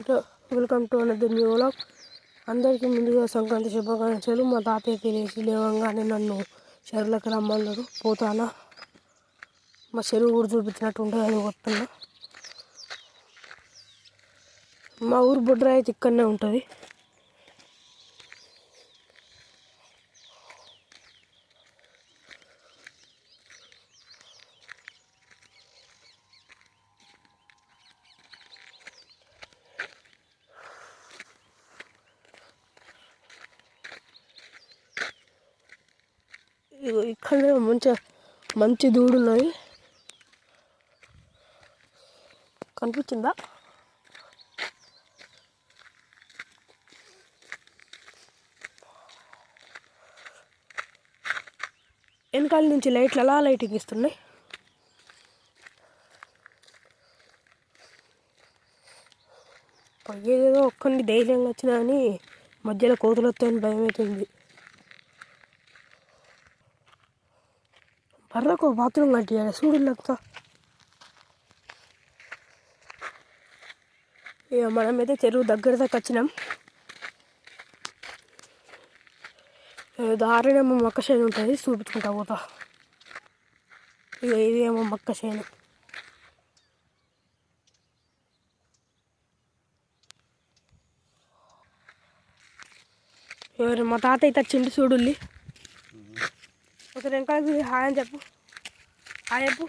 Welcome to another new vlog. అందరికీ ముందుగా సంక్రాంతి శుభాకాంక్షలు. మా తాతయ్య లేచి లేవగానే నన్ను చెరువులకు రమ్మన్నాడు. పోతానా, మా చెరువు కూడా చూపించినట్టు ఉంటుంది అని వస్తున్నా. మా ఊరు బొడ్రాయి అయితే ఇక్కడనే ఉంటుంది. ఇక్కడనే మంచి దూడు ఉన్నది, కనిపించిందా? వెనకాల నుంచి లైట్లు అలా లైటింగ్ ఇస్తున్నాయి. ఏదేదో ఒక్కడిని ధైర్యంగా వచ్చినా అని మధ్యలో కోతులు వస్తాయని భయం అవుతుంది. బర్రకు బాత్రూమ్ కట్టియాలి చూడులంతా. ఇక మనమైతే చెరువు దగ్గర దాకా వచ్చినాం. దారినేమో మొక్క చేను ఉంటుంది, చూపించుకుంటా పోతా. ఇక ఇదేమో మొక్క చేను. ఎవరు మా తాత అయితే వచ్చిండు చూడుల్లి. ఒకసారి వెనకాలకి హాయ్ అని చెప్పు. హాయ్ చెప్పు.